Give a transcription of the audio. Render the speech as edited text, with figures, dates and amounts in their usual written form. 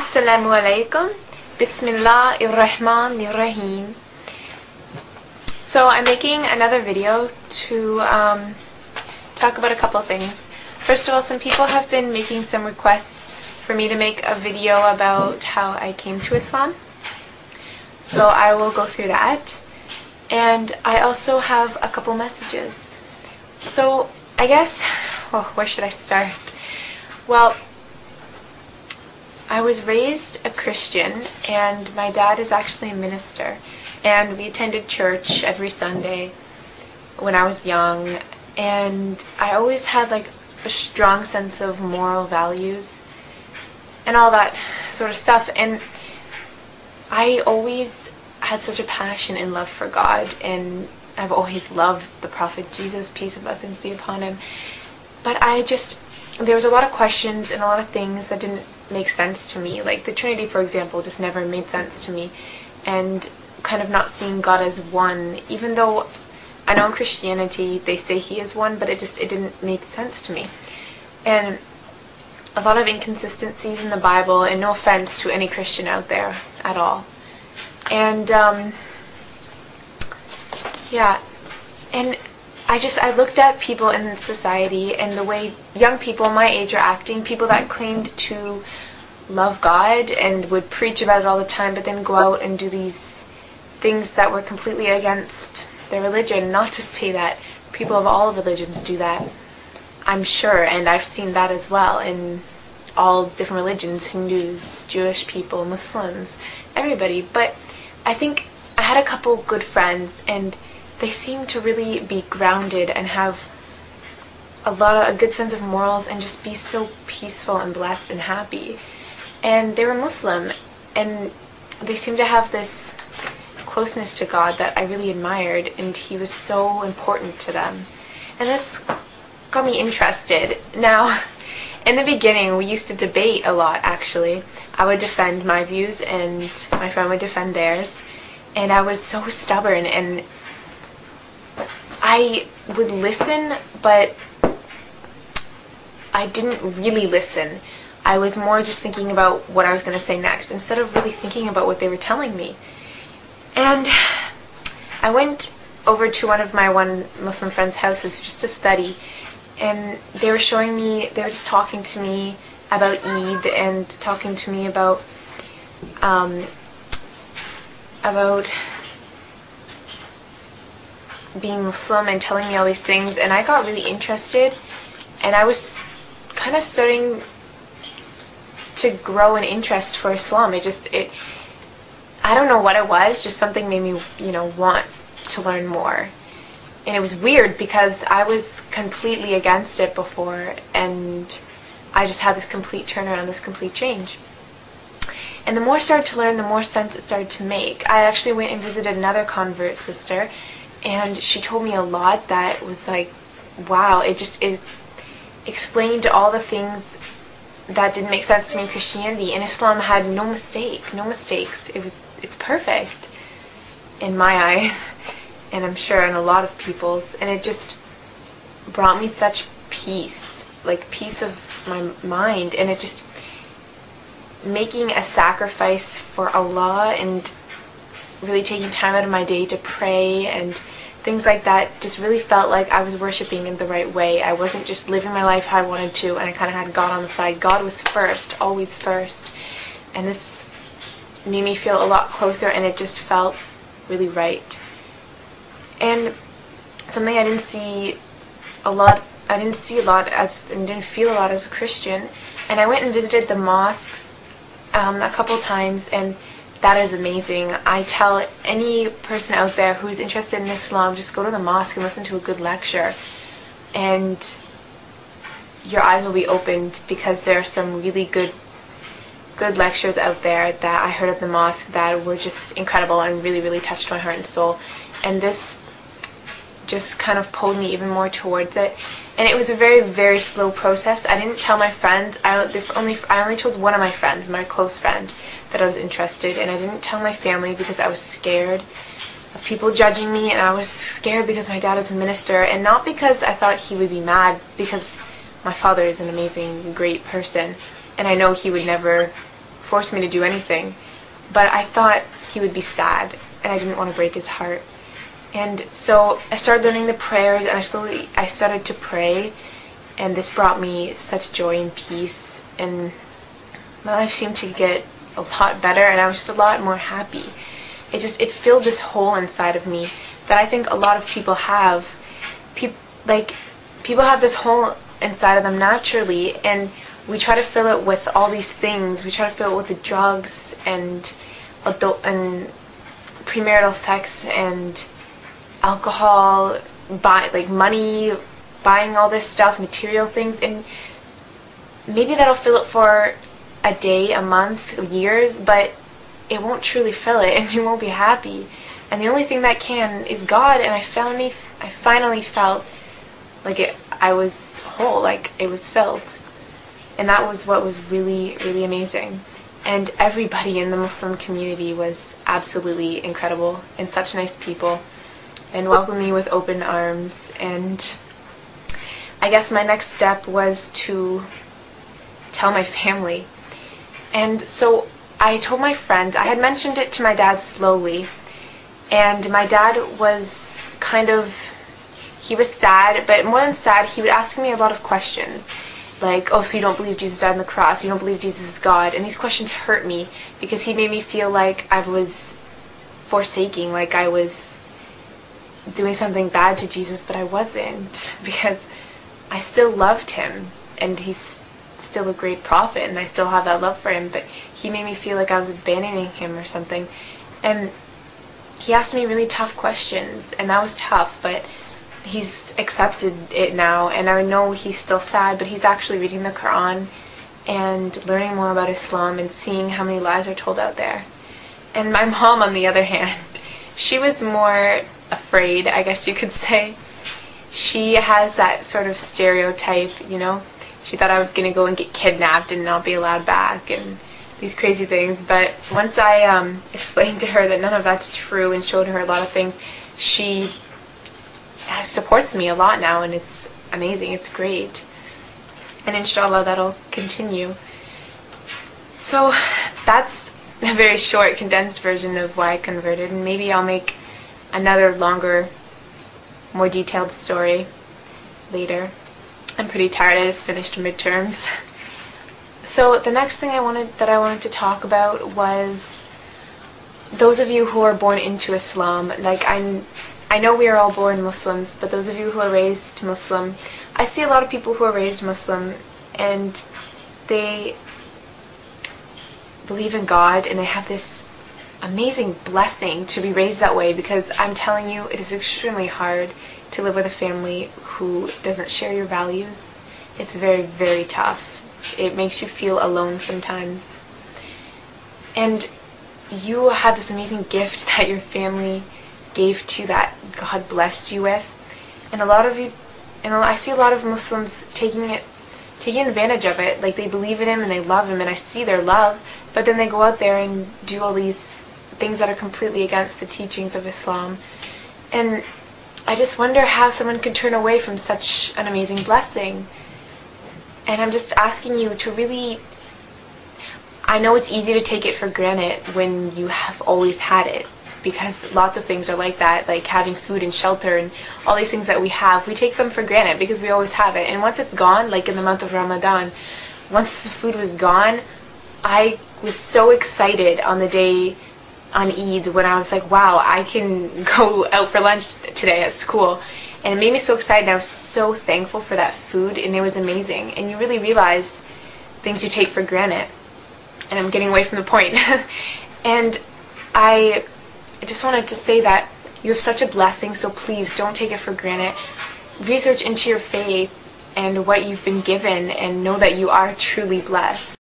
Assalamu alaikum. Bismillahirrahmanirrahim. So I'm making another video to talk about a couple things. First of all, some people have been making some requests for me to make a video about how I came to Islam. So I will go through that. And I also have a couple messages. So I guess, where should I start? Well, I was raised a Christian, and my dad is actually a minister, and we attended church every Sunday when I was young, and I always had like a strong sense of moral values and all that sort of stuff, and I always had such a passion and love for God, and I've always loved the Prophet Jesus, peace and blessings be upon him. But there was a lot of questions and a lot of things that didn't make sense to me. Like the Trinity, for example, just never made sense to me. And kind of not seeing God as one, even though I know in Christianity they say he is one, but it didn't make sense to me. And a lot of inconsistencies in the Bible, and no offense to any Christian out there at all. And yeah, and I looked at people in society and the way young people my age are acting, people that claimed to love God and would preach about it all the time, but then go out and do these things that were completely against their religion. Not to say that people of all religions do that, I'm sure, and I've seen that as well in all different religions, Hindus, Jewish people, Muslims, everybody. But I think I had a couple good friends, and they seem to really be grounded and have a good sense of morals and just be so peaceful and blessed and happy. And they were Muslim, and they seemed to have this closeness to God that I really admired, and he was so important to them. And this got me interested. Now, in the beginning, we used to debate a lot, actually. I would defend my views, and my friend would defend theirs. And I was so stubborn, and I would listen, but I didn't really listen. I was more just thinking about what I was going to say next, instead of really thinking about what they were telling me. And I went over to one of my Muslim friend's houses just to study, and they were just talking to me about Eid, and talking to me about being Muslim, and telling me all these things, and I got really interested, and I was kind of starting to grow an interest for Islam. I don't know what it was, just something made me, want to learn more. And it was weird because I was completely against it before, and I just had this complete turnaround, this complete change. And the more I started to learn, the more sense it started to make. I actually went and visited another convert sister, and she told me a lot that was like, wow, it explained all the things that didn't make sense to me in Christianity. And Islam had no mistakes. It's perfect in my eyes, and I'm sure in a lot of people's. And it just brought me such peace, like peace of my mind, and it just making a sacrifice for Allah and really taking time out of my day to pray and things like that just really felt like I was worshiping in the right way. I wasn't just living my life how I wanted to, and I kind of had God on the side. God was first, always first. And this made me feel a lot closer, and it just felt really right. And something I didn't see a lot and didn't feel a lot as a Christian. And I went and visited the mosques a couple times, and that is amazing. I tell any person out there who's interested in Islam, just go to the mosque and listen to a good lecture, and your eyes will be opened, because there are some really good lectures out there that I heard at the mosque that were just incredible and really, really touched my heart and soul. And this just kind of pulled me even more towards it. And it was a very, very slow process. I didn't tell my friends. I only told one of my friends, my close friend, that I was interested, and I didn't tell my family because I was scared of people judging me, and I was scared because my dad is a minister, and not because I thought he would be mad, because my father is an amazing, great person, and I know he would never force me to do anything. But I thought he would be sad, and I didn't want to break his heart. And so I started learning the prayers, and I started to pray, and this brought me such joy and peace, and my life seemed to get a lot better, and I was just a lot more happy. It filled this hole inside of me that I think a lot of people have. People have this hole inside of them naturally, and we try to fill it with all these things. We try to fill it with the drugs and premarital sex and alcohol, money, buying all this stuff, material things, and maybe that'll fill it for a day, a month, years, but it won't truly fill it, and you won't be happy. And the only thing that can is God, and I finally felt like I was whole, like it was filled. And that was what was really, really amazing. And everybody in the Muslim community was absolutely incredible and such nice people, and welcomed me with open arms. And I guess my next step was to tell my family. And so I told my friend, I had mentioned it to my dad slowly, and my dad was he was sad, but more than sad, he would ask me a lot of questions. Like, oh, so you don't believe Jesus died on the cross, you don't believe Jesus is God, and these questions hurt me, because he made me feel like I was forsaking, like I was doing something bad to Jesus, but I wasn't, because I still loved him, and he's still a great prophet, and I still have that love for him, but he made me feel like I was abandoning him or something. And he asked me really tough questions, and that was tough, but he's accepted it now, and I know he's still sad, but he's actually reading the Quran and learning more about Islam and seeing how many lies are told out there. And my mom, on the other hand, she was more afraid, I guess you could say. She has that sort of stereotype, you know. She thought I was going to go and get kidnapped and not be allowed back and these crazy things. But once I explained to her that none of that's true and showed her a lot of things, she supports me a lot now, and it's amazing. It's great. And inshallah that'll continue. So that's a very short, condensed version of why I converted, and maybe I'll make another longer, more detailed story later. I'm pretty tired. I just finished midterms. So the next thing I wanted to talk about was those of you who are born into Islam. Like, I know we are all born Muslims, but those of you who are raised Muslim, I see a lot of people who are raised Muslim, and they believe in God, and they have this amazing blessing to be raised that way, because I'm telling you, it is extremely hard to live with a family who doesn't share your values. It's very, very tough. It makes you feel alone sometimes. And you have this amazing gift that your family gave to you, that God blessed you with. And a lot of you, and I see a lot of Muslims taking advantage of it. Like, they believe in him and they love him, and I see their love, but then they go out there and do all these things that are completely against the teachings of Islam. And I just wonder how someone could turn away from such an amazing blessing. And I'm just asking you to really, I know it's easy to take it for granted when you have always had it, because lots of things are like that, like having food and shelter and all these things that we have, we take them for granted because we always have it. And once it's gone, like in the month of Ramadan, once the food was gone, I was so excited on the day on Eid when I was like, wow, I can go out for lunch today at school. And it made me so excited, and I was so thankful for that food, and it was amazing. And you really realize things you take for granted. And I'm getting away from the point. And I just wanted to say that you have such a blessing, so please don't take it for granted. Research into your faith and what you've been given, and know that you are truly blessed.